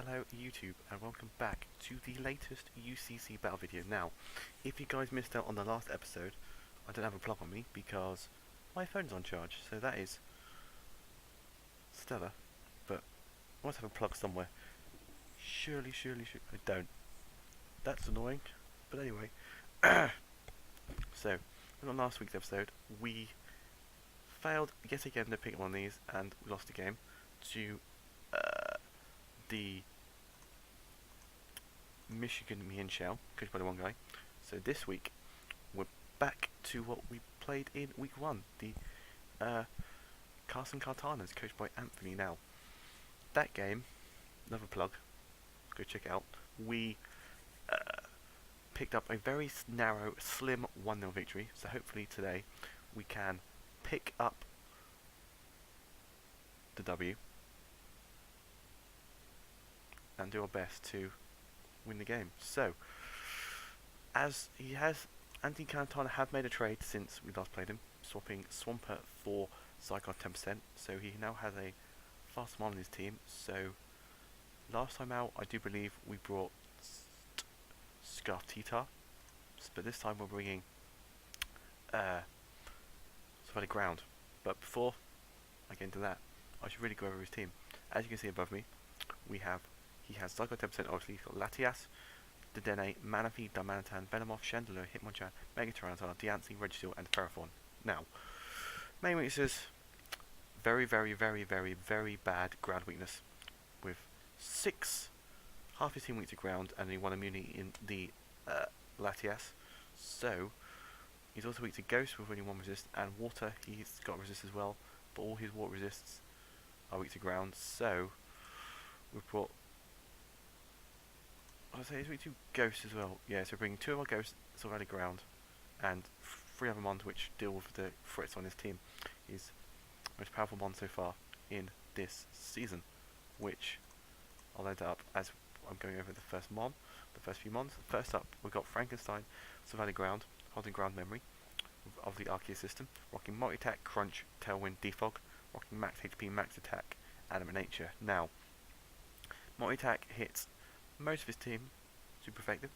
Hello YouTube and welcome back to the latest UCC battle video. Now, if you guys missed out on the last episode, I don't have a plug on me because my phone's on charge, so that is stellar, but I must have a plug somewhere. Surely, I don't. That's annoying, but anyway. So, on last week's episode, we failed yet again to pick one of these and we lost the game to the Michigan Me and Shell, coached by the one guy. So this week, we're back to what we played in week 1, the Carson Kartanas, coached by Anthony. Now, that game, another plug, go check it out, we picked up a very narrow, slim 1-0 victory, so hopefully today we can pick up the W and do our best to win the game. So, as he has, Anthony Kartana have made a trade since we last played him, swapping Swampert for Zygon 10%, so he now has a fast man on his team. So, last time out, I do believe we brought Scarf Titar, but this time we're bringing Solid Ground. But before I get into that, I should really go over his team. As you can see above me, he has Zygon 10%, obviously. He's got Latias, Dedenne, Manaphy, Diamanitan, Venomoth, Chandelure, Hitmonchan, Megatyranitar, Diancie, Registeel, and Ferrothorn. Now, main weaknesses, very bad ground weakness, with half his team weak to ground, and only 1 immunity in the Latias. So, he's also weak to Ghost with only 1 resist, and Water, he's got resist as well, but all his water resists are weak to ground. So, we've brought, I'd say he's weak to Ghost as well. Yeah, so bringing 2 of our Ghosts already ground, and 3 other mons which deal with the threats on his team. He's the most powerful mon so far in this season, which I'll end up as I'm going over the first few mons. First up, we've got Frankenstein, Surviving Ground, holding ground memory of the Arceus system, rocking multi-attack, crunch, tailwind, defog, rocking max HP, max attack, animate nature. Now, multi-attack hits most of his team super effective.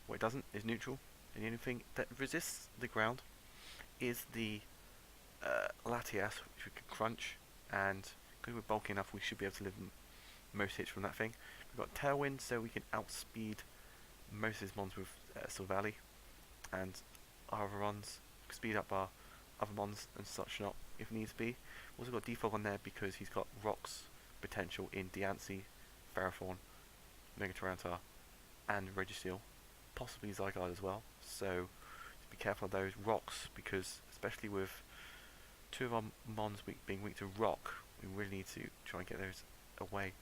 What it doesn't is neutral, and the only thing that resists the ground is the Latias, which we can crunch, and because we're bulky enough, we should be able to live most hits from that thing. We've got Tailwind, so we can outspeed most of his mons with Silvally, and our other mons, speed up our other mons and such not if needs be. We've also got Defog on there because he's got Rocks potential in Diancie, Ferrothorn, Megatyranitar, and Registeel, possibly Zygarde as well. So be careful of those Rocks, because especially with 2 of our mons being weak to Rock, we really need to try and get those away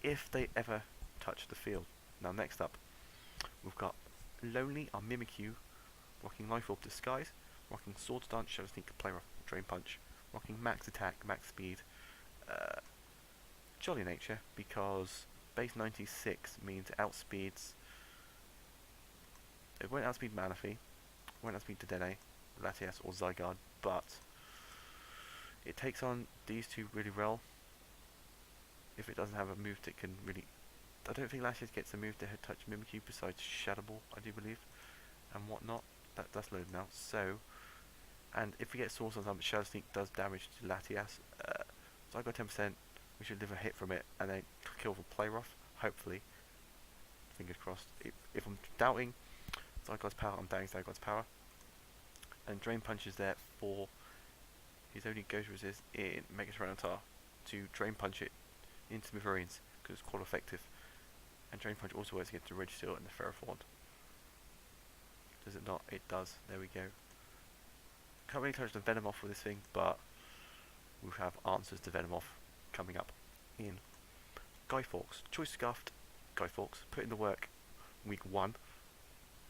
if they ever touch the field. Now next up, we've got Lonely, our Mimikyu, rocking Life Orb Disguise, rocking Swords Dance, Shadow Sneak, Play Rough, Drain Punch, rocking Max Attack, Max Speed, Jolly Nature, because base 96 means it outspeeds. It won't outspeed Manaphy, it won't outspeed Dedenne, Latias, or Zygarde, but it takes on these 2 really well. If it doesn't have a move that can really, I don't think Latias gets a move to touch Mimikyu besides Shadow Ball, I do believe, and whatnot. That's loaded now. So, and if we get Source on time, Shadow Sneak does damage to Latias. So I got 10%. We should live a hit from it, and then kill for Play Rough. Hopefully, fingers crossed. If I'm doubting Zygarde's power, I'm doubting Zygarde's power. And Drain Punch is there for his only Ghost resist in Megatyranitar to Drain Punch it into Smithereens, because it's quite effective. And Drain Punch also works against the Registeel and the Ferrothorn. Does it not? It does. There we go. Can't really touch the Venomoth with this thing, but we have answers to Venomoth coming up in Guy Fawkes. Choice Scuffed, Guy Fawkes. Put in the work week 1.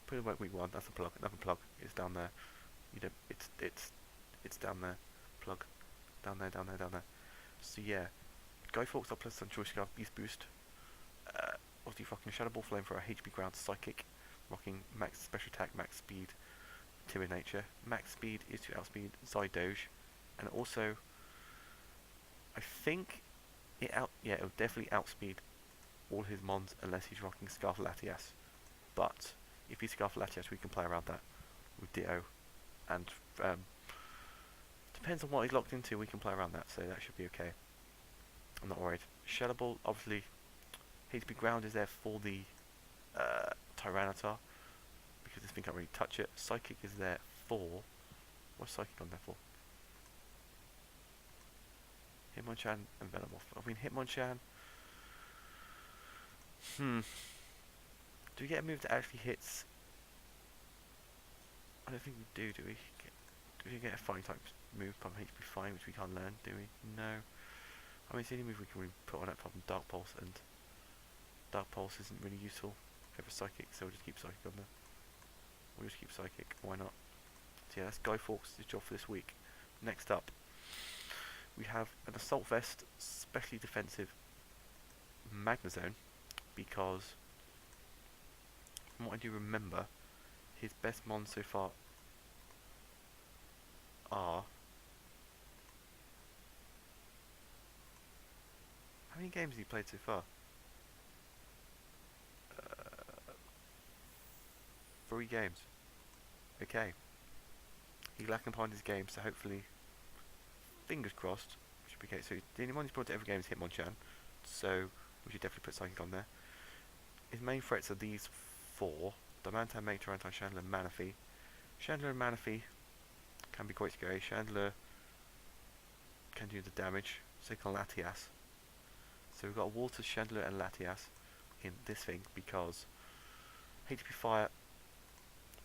Put in the work week 1. That's a plug. Another plug. It's down there. You don't. It's down there. Plug. Down there. So yeah. Guy Fawkes up plus some Choice Scarf, Beast Boost, obviously fucking Shadow Ball, Flame for a HP Ground, Psychic, rocking Max Special Attack, Max Speed, Timid Nature. Max Speed is to outspeed Zydoge, and also, I think, it'll definitely outspeed all his mons unless he's rocking Scarf Latias. But if he's Scarf Latias, we can play around that with Ditto, and depends on what he's locked into. We can play around that, so that should be okay. I'm not worried. Shellable, obviously, HP Ground is there for the Tyranitar, because this thing can't really touch it. Psychic is there for... What's Psychic on there for? Hitmonchan and Venomoth. I mean, Hitmonchan... Do we get a move that actually hits... I don't think we do we? Do we get a fighting type move from HP Fine, which we can't learn, do we? No. I mean, it's the only move we can really put on it from Dark Pulse, and Dark Pulse isn't really useful over Psychic, so we'll just keep Psychic on there. We'll just keep Psychic, why not? So yeah, that's Guy Fawkes' job for this week. Next up, we have an Assault Vest, specially defensive Magnezone, because from what I do remember, his best mons so far are... How many games has he played so far? 3 games. Okay. He's lacking behind his game, so hopefully, fingers crossed, should be okay. So the only one he's brought to every game is Hitmonchan, so we should definitely put Psychic on there. His main threats are these 4. Diamantine, Magnetarantine, Chandler, Manaphy. Chandler and Manaphy can be quite scary. Chandler can do the damage, so can Latias. So we've got Water, Chandler and Latias in this thing, because HP Fire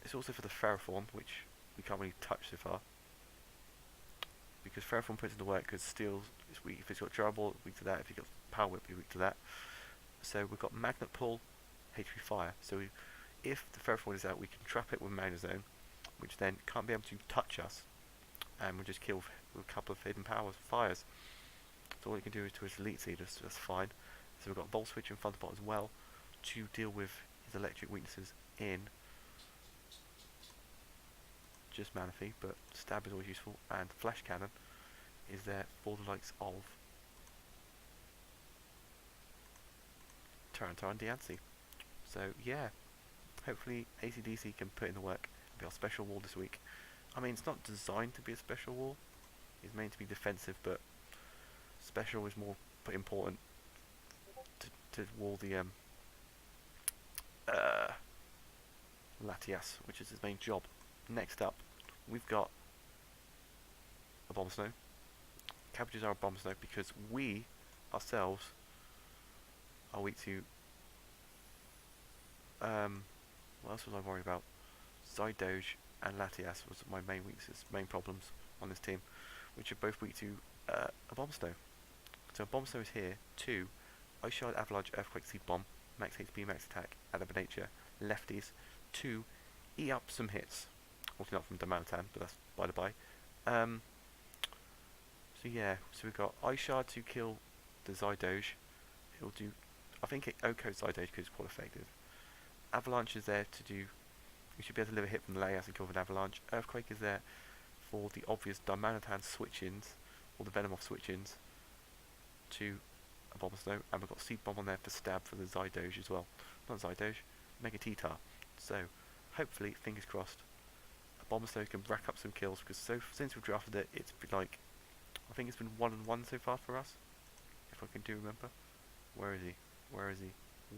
is also for the Ferroform, which we can't really touch so far, because Ferroform puts in the work, because Steel is weak. If it's got Durable, weak to that. If it's got Power Whip, weak to that. So we've got Magnet Pull, HP Fire. So if the Ferroform is out, we can trap it with Magnezone, which then can't be able to touch us, and we'll just kill with a couple of hidden fires. So all it can do is to his Elite Seed, so that's fine. So we've got Volt Switch and Thunderbolt as well to deal with his electric weaknesses in just Manaphy, but Stab is always useful, and Flash Cannon is there for the likes of Tyranitar and Diancie. So yeah, hopefully AC/DC can put in the work and be our special wall this week. I mean, it's not designed to be a special wall, it's meant to be defensive, but special is more important to wall the Latias, which is his main job. Next up, we've got a Bomb Snow. Cabbages are a Bomb Snow because we ourselves are weak to what else was I worried about? Zydoge and Latias was my main weaknesses, main problems on this team, which are both weak to a Bomb Snow. So a Bomb Snow is here. 2, Ice Shard, Avalanche, Earthquake, Seed Bomb, max HP, max attack, Adamant Nature, lefties. 2, eat up some hits. Also not from Diamantine, but that's by the by. So yeah, so we've got Ice Shard to kill the Zydoge. It'll do, I think it OHKOs Zydoge because it's quite effective. Avalanche is there to do, you should be able to deliver a hit from the Latias and kill with an Avalanche. Earthquake is there for the obvious Diamantine switch-ins, or the Venomoth switch-ins, to a Bomb Snow, and we've got Seed Bomb on there for stab for the Zydoge as well. Not Zydoge, Mega T-Tar. So, hopefully, fingers crossed, a Bomb Snow can rack up some kills, because since we've drafted it, it's been like, I think it's been 1-1 so far for us, if I can do remember. Where is he? Where is he?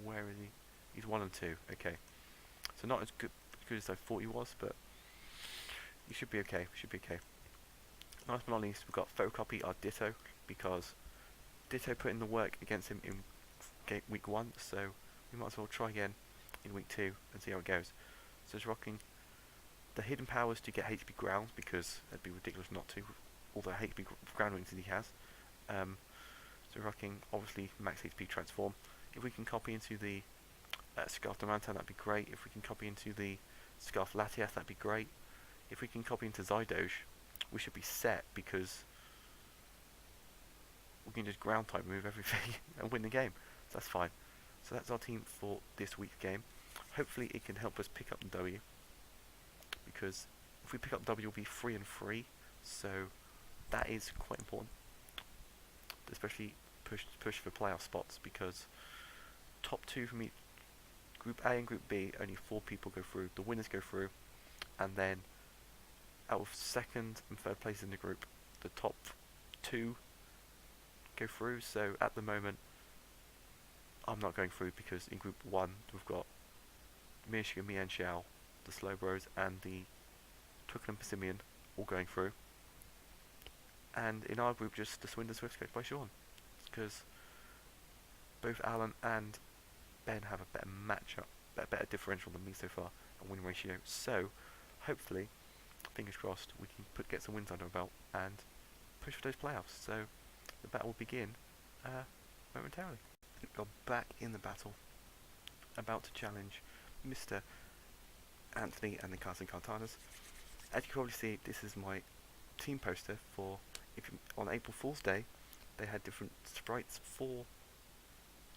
Where is he? He's 1-2, okay. So not as good as I thought he was, but he should be okay, Last but not least, we've got Photocopy, our Ditto, because Ditto put in the work against him in week 1, so we might as well try again in week 2 and see how it goes. So it's rocking the hidden powers to get HP ground, because it'd be ridiculous not to, with all the HP ground wings that he has. So rocking obviously max HP transform. If we can copy into the Scarf Diamantine, that'd be great. If we can copy into the Scarf Latias, that'd be great. If we can copy into Zydoge, we should be set, because we can just ground type move everything and win the game. So that's fine. So that's our team for this week's game. Hopefully it can help us pick up the W, because if we pick up W, we'll be 3-3. So that is quite important, especially push for playoff spots, because top two from each Group A and Group B, only 4 people go through. The winners go through, and then out of second and third place in the group, the top 2 go through. So at the moment, I'm not going through because in Group 1 we've got Michigan, me and Xiao, the Slow Bros, and the Twickenham Persimmon all going through. And in our group, just the Swindon and Swift coached by Sean, because both Alan and Ben have a better matchup, better differential than me so far, and win ratio. So hopefully, fingers crossed, we can get some wins under our belt and push for those playoffs. So the battle will begin momentarily. We're back in the battle, about to challenge Mr. Anthony and the Carson Kartanas. As you can probably see, this is my team poster for on April Fool's Day. They had different sprites for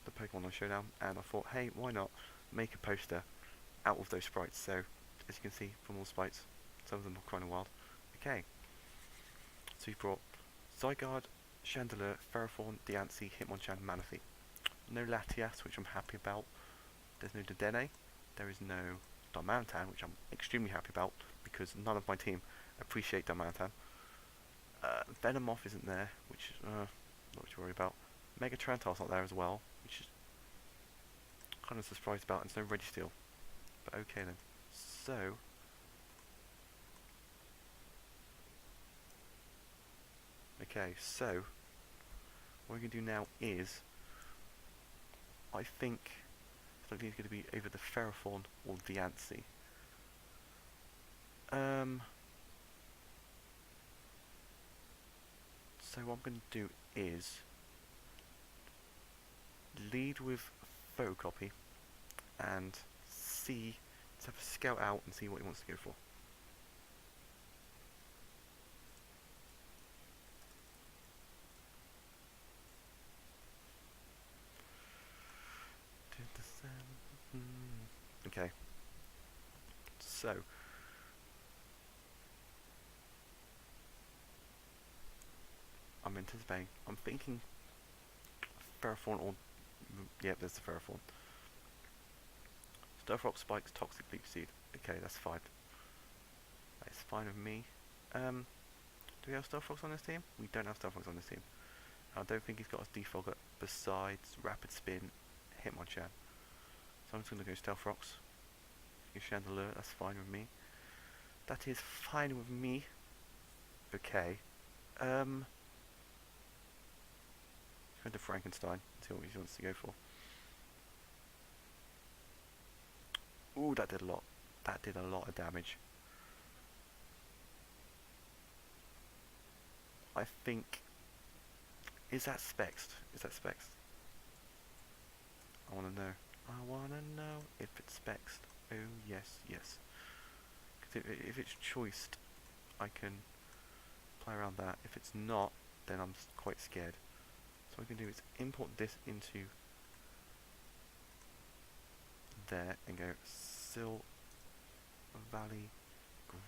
the Pokemon on Showdown, and I thought, hey, why not make a poster out of those sprites? So as you can see from all the sprites, some of them are kind of wild. Okay, so we brought Zygarde, Chandelure, Ferrothorn, Diancie, Hitmonchan, Manaphy. No Latias, which I'm happy about. There's no Dedenne. There is no Darmanitan, which I'm extremely happy about, because none of my team appreciate Darmanitan. Venomoth isn't there, which not to worry about. Mega Trantar's not there as well, which is kind of surprised about, and there's no Registeel. But okay then. So what we're going to do now is, I think it's going to be either the Ferrothorn or Diancie. So what I'm going to do is lead with photocopy and let's have a scout out and see what he wants to go for. Okay, so I'm anticipating, I'm thinking Ferrothorn or, yeah, there's the Ferrothorn. Stealth Rock, Spikes, Toxic Leaf Seed. Okay, that's fine. That's fine with me. Do we have Stealth Rocks on this team? We don't have Stealth Rocks on this team. I don't think he's got a Defogger besides Rapid Spin, Hitmonchan. So I'm just going to go Stealth Rocks. Chandelure, that's fine with me. That is fine with me. Okay. Go to Frankenstein, see what he wants to go for. Ooh, that did a lot. That did a lot of damage. I think... Is that Spexed? Is that Spexed? I want to know. I want to know if it's Spexed. Oh, yes, yes. Because if it's choiced, I can play around that. If it's not, then I'm quite scared. So what I can do is import this into there and go Sil Valley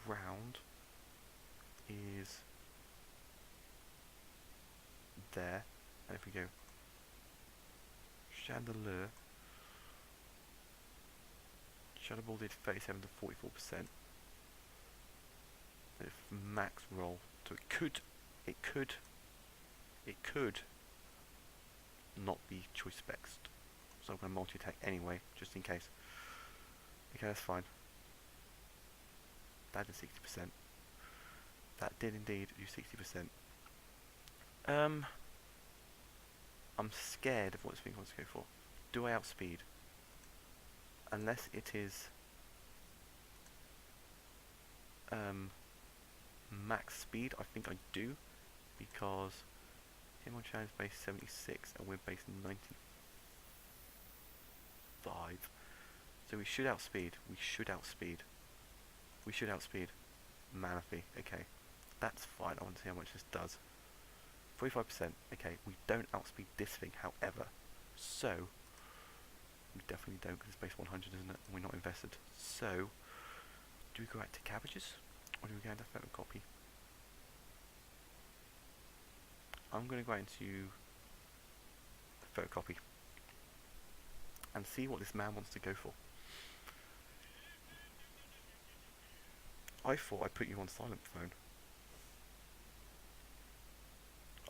Ground is there, and if we go Chandelure, Shadow Ball did 37 to 44%. If max roll, so it could not be choice specs. So I'm going to multi-attack anyway, just in case. Okay, that's fine. That is 60%. That did indeed do 60%. I'm scared of what this thing wants to go for. Do I outspeed? Unless it is max speed, I think I do, because Hitmonchan is base 76 and we're base 95. So we should outspeed. We should outspeed. We should outspeed Manaphy. Okay, that's fine. I want to see how much this does. 45%. Okay, we don't outspeed this thing, however. So we definitely don't, because it's base 100, isn't it? And we're not invested. So do we go out to cabbages, or do we go into photocopy? I'm going to go into photocopy. and see what this man wants to go for. I thought I put you on silent phone.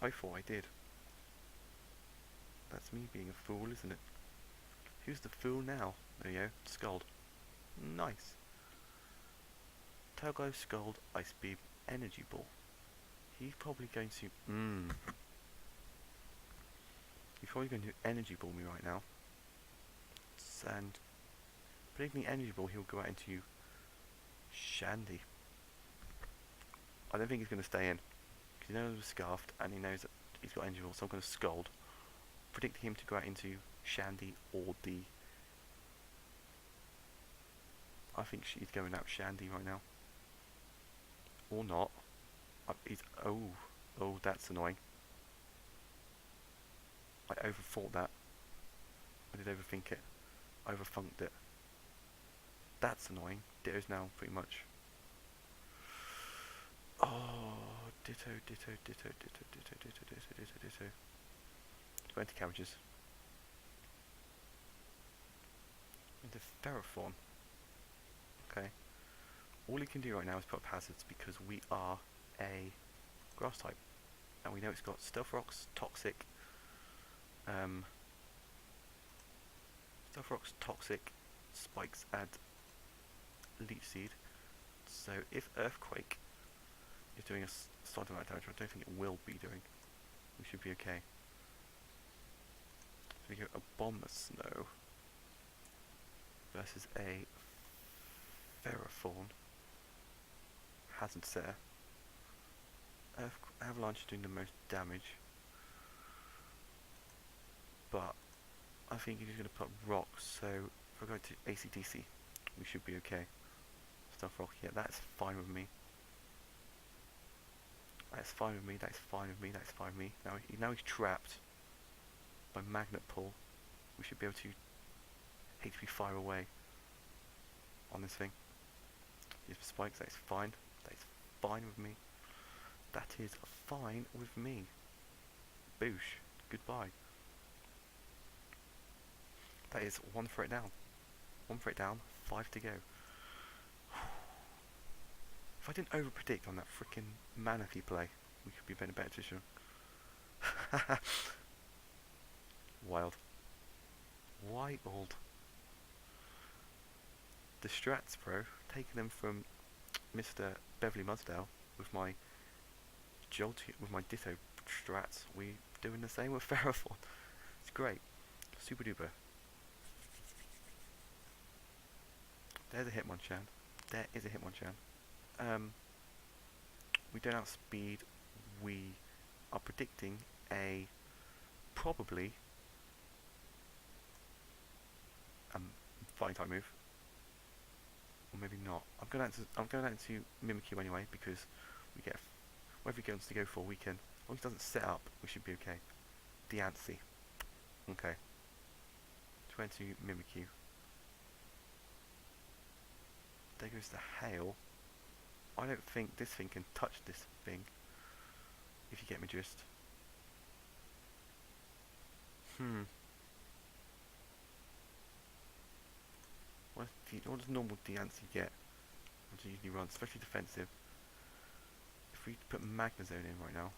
I thought I did. That's me being a fool, isn't it? Who's the fool now? There you go, Scald. Nice. Togo, Scald, Ice Beam, Energy Ball. He's probably going to... He's probably going to Energy Ball me right now. And putting the Energy Ball, he'll go out into Shandy. I don't think he's going to stay in. Because he knows he was Scarfed, and he knows that he's got Energy Ball, so I'm going to Scald. Predict him to go out into Shandy or the... I think she's going out Shandy right now. Or not. He's... Oh, that's annoying. I overthought that. I did overthink it. I overfunked it. That's annoying. Ditto's now pretty much... Oh, Ditto. 20 cabbages. Into Ferrothorn. Okay. All he can do right now is put up hazards because we are a grass type. And we know it's got Stealth Rocks, Toxic, Stealth Rocks, Toxic, Spikes, and Leech Seed. So if Earthquake is doing a slight amount of damage, I don't think it will be doing, we should be okay. So we go a Bomb Snow versus a Ferrothorn. Hazard's there. Avalanche is doing the most damage, but I think he's going to put rocks, so if I go to ACDC, we should be okay. Stealth Rock, yeah, that's fine with me. That's fine with me, that's fine with me, that's fine with me. Now he's trapped by Magnet Pull. We should be able to HP fire away on this thing. Use spikes, that's fine. That's fine with me. That is fine with me. Boosh. Goodbye. That is one threat down. One threat down, 5 to go. If I didn't over-predict on that frickin' Manaphy play, we could be in a better position. Wild. Wild. The strats, bro. Taking them from Mr. Beverly Mudsdale with my Ditto strats. We doing the same with Ferrothorn. It's great. Super duper. There's a Hitmonchan. There is a Hitmonchan. We don't outspeed. We are predicting a probably fighting type move, or maybe not. I'm going out to Mimikyu anyway because we get whatever he wants to go for. We can, as long as it doesn't set up, we should be okay. Diancie. Okay. 20 Mimikyu. There goes the hail. I don't think this thing can touch this thing. If you get me just. What does normal Diancie get? What does it usually run? Especially defensive. If we put Magnezone in right now,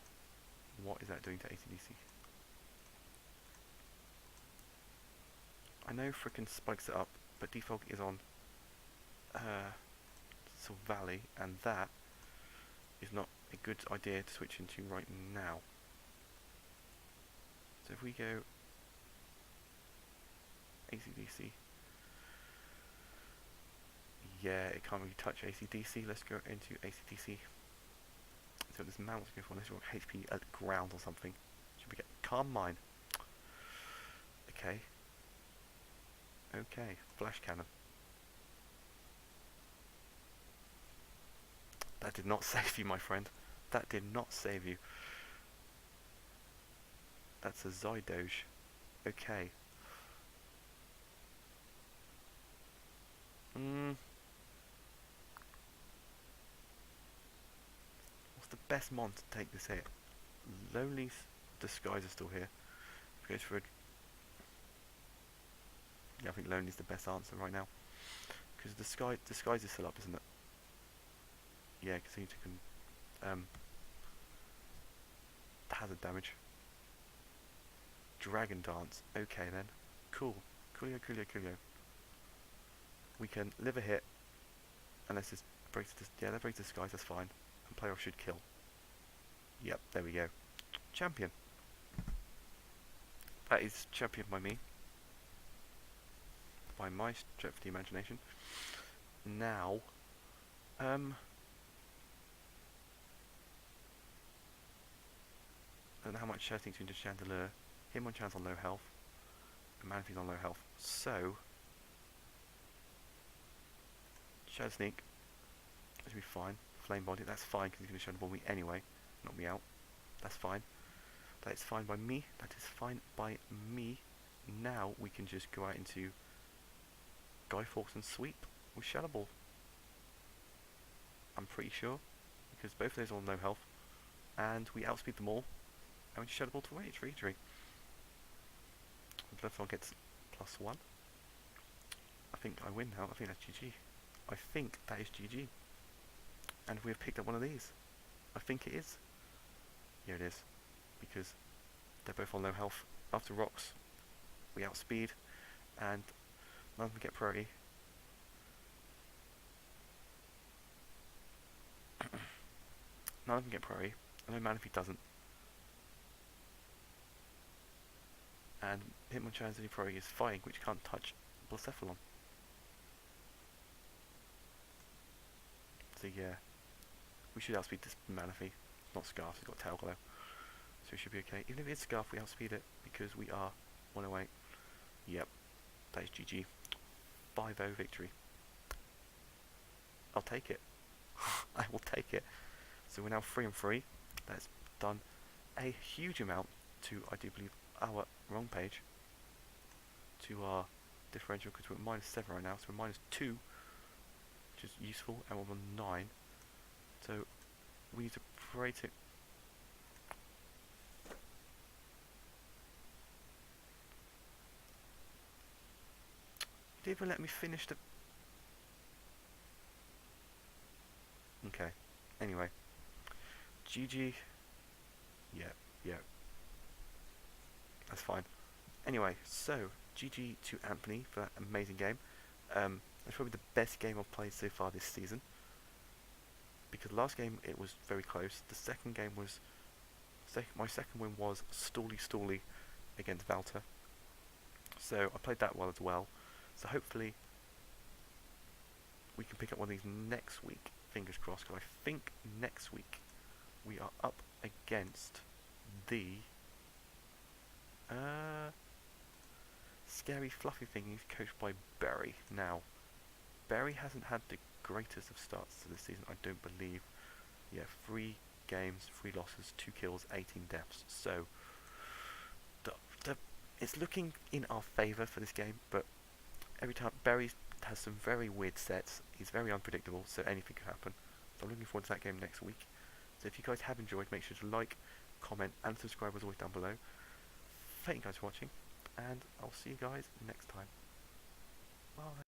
what is that doing to ACDC? I know frickin' spikes it up, but Defog is on Valley, and that is not a good idea to switch into right now. So if we go ACDC, yeah, it can't really touch ACDC. Let's go into ACDC. So this man wants to go for this HP at ground or something. Should we get Calm Mind? Okay. Okay, Flash Cannon. That did not save you, my friend. That did not save you. That's a Zydoge. Okay. What's the best mon to take this hit? Lonely's Disguise is still here. If he goes for a... Yeah, I think lonely is the best answer right now. Because disguise is still up, isn't it? Yeah, because you can hazard damage. Dragon dance. Okay then. Cool. Coolio, coolio, coolio. We can live a hit. Unless this breaks this. Yeah, that breaks disguise. That's fine. And player should kill. Yep. There we go. Champion. That is champion by me. By my stretch of the imagination. Now, I don't know how much I think into Chandelier. Hitmonchan's on low health, and Manaphy's on low health. So, Shadow Sneak should be fine. Flame Body, that's fine because he's going to Shadow Ball me anyway, knock me out. That's fine. That is fine by me. That is fine by me. Now we can just go out into Guy Fawkes and sweep with Shadow Ball. I'm pretty sure, because both of those are on low health, and we outspeed them all, and we just Shadow Ball to victory. The left one gets +1. I think I win now. I think that's GG. I think that is GG. And we have picked up one of these. I think it is. Yeah, it is, because they're both on low health. After rocks, we outspeed, and none of them get priority. None of them get priority. I know Manaphy doesn't. And Hitmonchan's only priority is fighting, which can't touch Blacephalon. So yeah, we should outspeed this Manaphy. It's not Scarf, it's got Tail Glow. So we should be okay. Even if it's Scarf, we outspeed it because we are 108. Yep, that is GG. 5-0 victory. I'll take it. I will take it. So we're now 3-3. That's done a huge amount to, I do believe, our wrong page. To our differential, because we're at -7 right now. So we're -2, which is useful, and we're on 9. So we need to pray to... You didn't even let me finish the... Okay. Anyway. GG. Yeah. That's fine. Anyway, so GG to Anthony for that amazing game. It's probably the best game I've played so far this season. Because last game it was very close. The second game was... my second win was Stally against Valter. So I played that well as well. So hopefully we can pick up one of these next week. Fingers crossed, because I think next week we are up against the scary fluffy thingies coached by Barry. Now, Barry hasn't had the greatest of starts to this season, I don't believe. Yeah, 3 games, 3 losses, 2 kills, 18 deaths. So it's looking in our favour for this game, but every time Barry has some very weird sets. He's very unpredictable, so anything can happen. So I'm looking forward to that game next week. So if you guys have enjoyed, make sure to like, comment, and subscribe as always down below. Thank you guys for watching, and I'll see you guys next time. Bye.